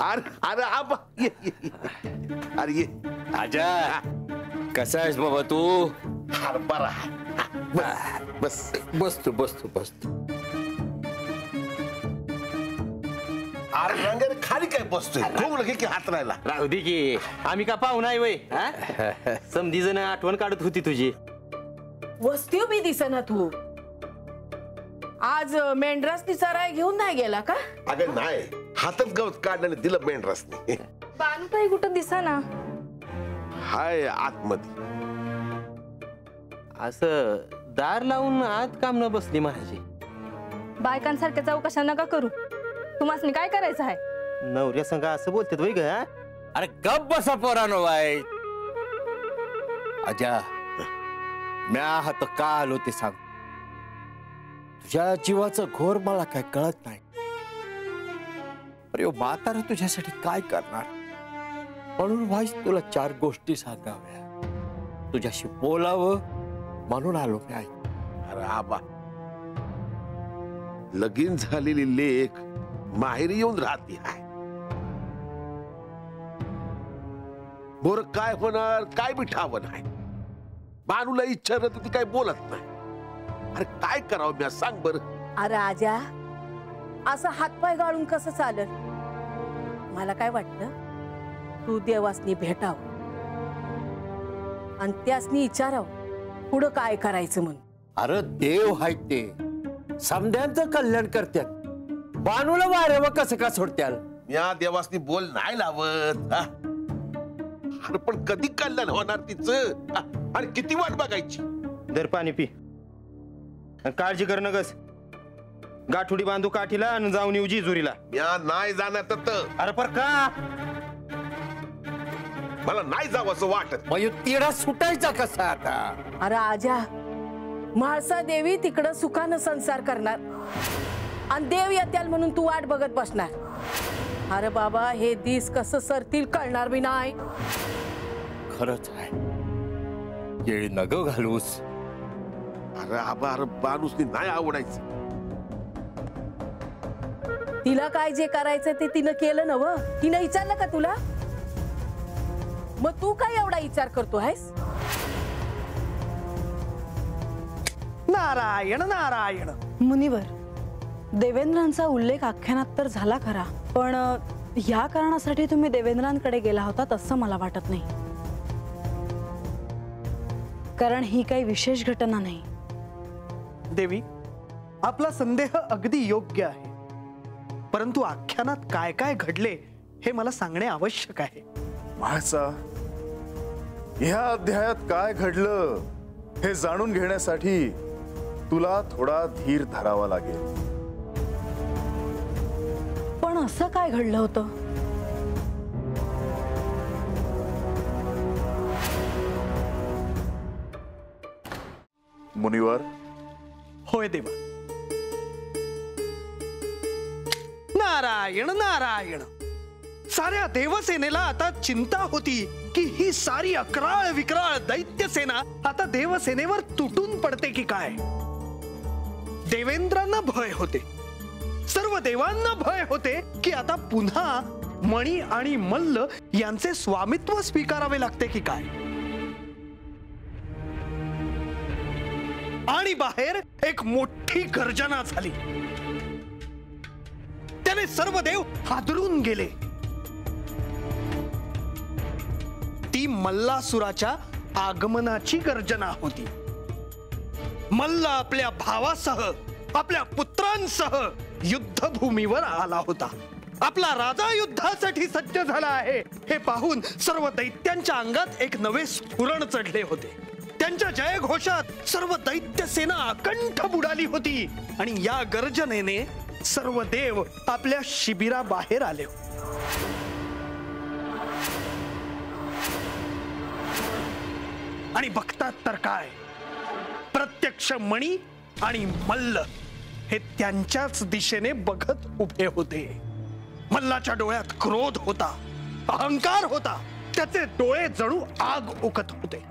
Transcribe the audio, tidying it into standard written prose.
अरे आबा ये अरे ये आजा कसा आहेस बाबा तू? बरा बस बस तू बस तू बस तू. अरे रंगाने खाली काय बसतोय खूप लगे की हात राहिला. राहू दे की आम्ही का पाहू नाही वय समधी जण आठवण काढत होती तुझी. वस्ती बी दिसना तू. आज मेंढरासनी चराय घेऊन नाही गेला का? अगं नाही हातात गवत काढल्याने दिलं मेंढरासनी. बानूताई कुठं दिसेना. हाय आतमध्ये. असं दार लावून आत काम न बसली माझी. बायकांसारख्या चौकशा नका करू. तुम्हाला काय करायचं आहे? नवऱ्या संग असं बोलतात वय ग? अरे गप बसा पोरानो बाई. आजा म्या हात का आलो ते सांग. तुझ्या जीवाचं घोर मला काय कळत नाही. अरे म्हातारा तुझ्यासाठी काय करणार म्हणून व्हाईस तुला 4 गोष्टी सांगाव्या. तुझ्याशी बोलावं म्हणून आलो मी. अरे आबा लगीन झालेली लेक माहेरी येऊन राहते आहे. बोर काय होणार काय बी ठाव नाही. बानूला इच्छा नव्हती ती काय बोलत नाही. अरे काय करावं मी सांग बर. अरे आजा असं हातपाय गाळून कसं चालत? मला काय वाटतं तू देवासनी भेटाव आणि त्यासनी विचाराव पुढं काय करायचं म्हणून. अरे देव आहेत ते समद्यांचं कल्याण करतात. बानूला वाऱ्यावर कसं का सोडत्याल? या देवासनी बोल नाही लावत. अरे पण कधी कल्याण होणार तिचं आणि किती वाट बघायची. दर पाणी पी. काळजी कर नगस. गाठुडी बांधू काठीला आणि जाऊन येऊ जेजुरीला. या नाही जाणार तर. अरे पर का मला नाही जावं असं वाटत. मग तिडा सुटायचा कसा आता? अरे आजा म्हाळसा देवी तिकडं सुखानं संसार करणार आणि देव येत्याल म्हणून तू वाट बघत बसणार. अरे बाबा हे दिस कसं सरतील कळणार बी नाही. खरंच आहे येळी नग घालूस. अरे आबा अरे बानूसनी नाही आवडायचं. तिला काय जे करायचं ते तिनं केलं नव. तिनं विचारलं का तुला? मग तू काय एवढा विचार करतो आहेस? नारायण नारायण. मुनिवर देवेंद्रांचा उल्लेख आख्यानात तर झाला खरा पण या कारणासाठी तुम्ही देवेंद्रांकडे गेला होता असं मला वाटत नाही. कारण ही काही विशेष घटना नाही. देवी आपला संदेह अगदी योग्य आहे परंतु आख्यानात काय काय घडले हे मला सांगणे आवश्यक आहे. म्हाळसा ह्या अध्यायात काय घडलं हे जाणून घेण्यासाठी तुला थोडा धीर धरावा लागेल. पण असं काय घडलं होतं? मुनिवर. होय देवा. नारायण नारायण. साऱ्या देवसेनेला आता चिंता होती की ही सारी अकराळ विक्राळ दैत्य सेना आता देवसेनेवर तुटून पडते की काय. देवेंद्रांना भय होते सर्व देवांना भय होते की आता पुन्हा मणी आणि मल्ल यांचे स्वामित्व स्वीकारावे लागते की काय. आणि बाहेर एक मोठी गर्जना झाली. त्याने सर्व देव हादरून गेले. ती मल्लासुराच्या आगमनाची गर्जना होती. मल्ल आपल्या भावासह आपल्या पुत्रांसह युद्धभूमीवर आला होता. आपला राजा युद्धासाठी सज्ज झाला आहे हे पाहून सर्व दैत्यांच्या अंगात एक नवे स्फुरण चढले होते. त्यांच्या जयघोषात सर्व दैत्य सेना अकंठ बुडाली होती आणि या गर्जनेने सर्व देव आपल्या शिबिराबाहेर आले. आणि बघतात तर काय प्रत्यक्ष मणी आणि मल्ल हे त्यांच्याच दिशेने बघत उभे होते. मल्लाच्या डोळ्यात क्रोध होता अहंकार होता. त्याचे डोळे जणू आग ओकत होते.